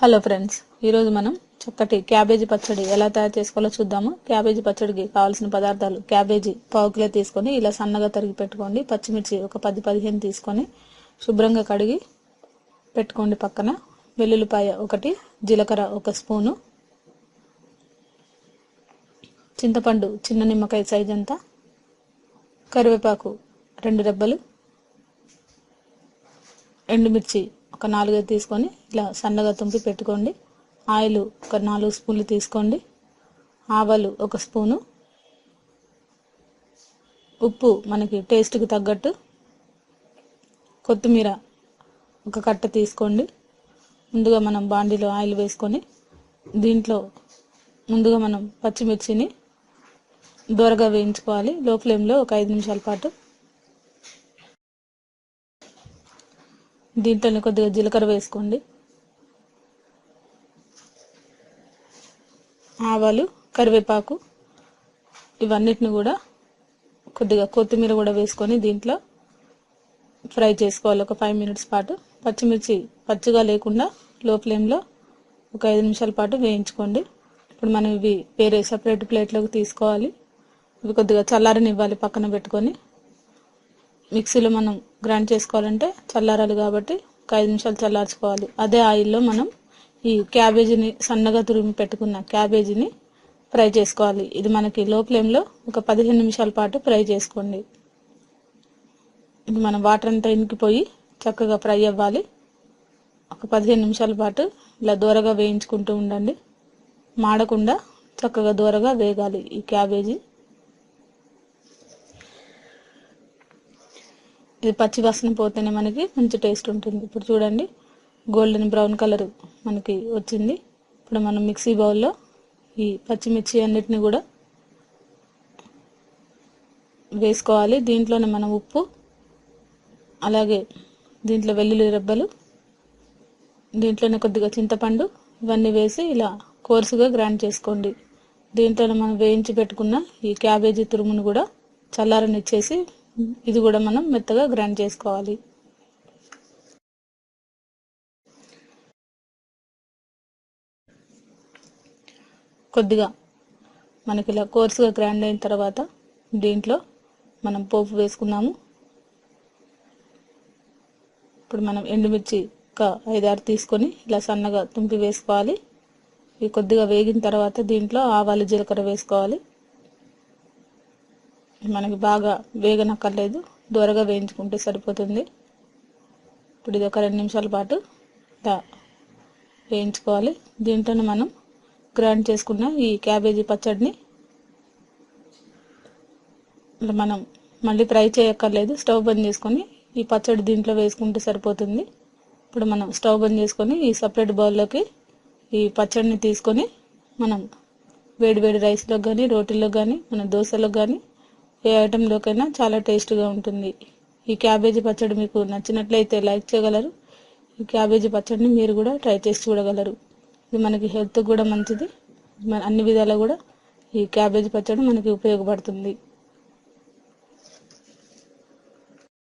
Hello friends, ఈరోజు మనం చక్కటి క్యాబేజీ పచ్చడి ఎలా తయారు చేసుకోవాలో చూద్దాము. క్యాబేజీ పచ్చడికి కావాల్సిన పదార్థాలు: క్యాబేజీ పావు కిలో తీసుకొని ఇలా సన్నగా తరిగి పెట్టుకోండి. పచ్చిమిర్చి ఒక 10-15 తీసుకొని శుభ్రంగా కడిగి పెట్టుకోండి పక్కన. వెల్లుల్లిపాయ ఒకటి, జీలకర్ర ఒక స్పూను, చింతపండు చిన్న నిమ్మకాయ సైజ్ అంతా, కరివేపాకు 2 రెబ్బలు, ఎండుమిర్చి ఒక 4 తీసుకొని ఇలా సన్నగా తుంపి పెట్టుకోండి. ఆయిల్ ఒక 4 స్పూన్లు తీసుకోండి. ఆవాలు ఒక స్పూను, ఉప్పు మనకి టేస్ట్కి తగ్గట్టు, కొత్తిమీర ఒక కట్ట తీసుకోండి. ముందుగా మనం బాండీలో ఆయిల్ వేసుకొని దీంట్లో ముందుగా మనం పచ్చిమిర్చిని దోరగా వేయించుకోవాలి. లో ఫ్లేమ్లో ఒక 5 నిమిషాల పాటు. దీంట్లోనే కొద్దిగా జీలకర్ర వేసుకోండి. ఆవాలు, కరివేపాకు ఇవన్నిటిని కూడా కొద్దిగా కొత్తిమీర కూడా వేసుకొని దీంట్లో ఫ్రై చేసుకోవాలి ఒక 5 మినిట్స్ పాటు. పచ్చిమిర్చి పచ్చిగా లేకుండా లో ఫ్లేమ్లో ఒక 5 నిమిషాల పాటు వేయించుకోండి. ఇప్పుడు మనం ఇవి వేరే సపరేట్ ప్లేట్లోకి తీసుకోవాలి. ఇవి కొద్దిగా చల్లారనివ్వాలి పక్కన పెట్టుకొని. మిక్సీలో మనం గ్రైండ్ చేసుకోవాలంటే చల్లారాలి కాబట్టి ఒక 5 నిమిషాలు చల్లార్చుకోవాలి. అదే ఆయిల్లో మనం ఈ క్యాబేజీని సన్నగా తురిమి పెట్టుకున్న క్యాబేజీని ఫ్రై చేసుకోవాలి. ఇది మనకి లో ఫ్లేమ్లో ఒక 15 నిమిషాల పాటు ఫ్రై చేసుకోండి. ఇది మనం వాటర్ అంతా ఇంకిపోయి చక్కగా ఫ్రై అవ్వాలి. ఒక 15 నిమిషాల పాటు ఇలా దూరగా వేయించుకుంటూ ఉండండి. మాడకుండా చక్కగా దూరగా వేగాలి ఈ క్యాబేజీ. ఇది పచ్చి వాసన పోతేనే మనకి మంచి టేస్ట్ ఉంటుంది. ఇప్పుడు చూడండి, గోల్డెన్ బ్రౌన్ కలర్ మనకి వచ్చింది. ఇప్పుడు మనం మిక్సీ బౌల్లో ఈ పచ్చిమిర్చి అన్నిటిని కూడా వేసుకోవాలి. దీంట్లోనే మనం ఉప్పు, అలాగే దీంట్లో వెల్లుల్లి రెబ్బలు, దీంట్లోనే కొద్దిగా చింతపండు ఇవన్నీ వేసి ఇలా కోర్సుగా గ్రైండ్ చేసుకోండి. దీంట్లోనే మనం వేయించి పెట్టుకున్న ఈ క్యాబేజీ తురుమును కూడా చల్లారనిచ్చేసి ఇది కూడా మనం మెత్తగా గ్రైండ్ చేసుకోవాలి. కొద్దిగా మనకి ఇలా కోర్సుగా గ్రైండ్ అయిన తర్వాత దీంట్లో మనం పోపు వేసుకున్నాము. ఇప్పుడు మనం ఎండుమిర్చి ఒక 5-6 తీసుకొని ఇలా సన్నగా తుంపి వేసుకోవాలి. ఇవి కొద్దిగా వేగిన తర్వాత దీంట్లో ఆవాలు, జీలకర్ర వేసుకోవాలి. మనకి బాగా వేగనక్కర్లేదు, దూరగా వేయించుకుంటే సరిపోతుంది. ఇప్పుడు ఇది ఒక 2 నిమిషాల పాటు ఇలా వేయించుకోవాలి. దీంట్లోనే మనం గ్రైండ్ చేసుకున్న ఈ క్యాబేజీ పచ్చడిని ఇలా మనం మళ్ళీ ఫ్రై చేయక్కర్లేదు. స్టవ్ బంద్ చేసుకొని ఈ పచ్చడి దీంట్లో వేసుకుంటే సరిపోతుంది. ఇప్పుడు మనం స్టవ్ బంద్ చేసుకొని ఈ సపరేట్ బౌల్లోకి ఈ పచ్చడిని తీసుకొని మనం వేడి వేడి రైస్లో కానీ, రోటీల్లో కానీ, మన దోశలో కానీ, ఏ ఐటెంలోకైనా చాలా టేస్ట్గా ఉంటుంది. ఈ క్యాబేజీ పచ్చడి మీకు నచ్చినట్లయితే లైక్ చేయగలరు. ఈ క్యాబేజీ పచ్చడిని మీరు కూడా ట్రై చేసి చూడగలరు. ఇది మనకి హెల్త్ కూడా మంచిది. అన్ని విధాలా కూడా ఈ క్యాబేజీ పచ్చడి మనకి ఉపయోగపడుతుంది.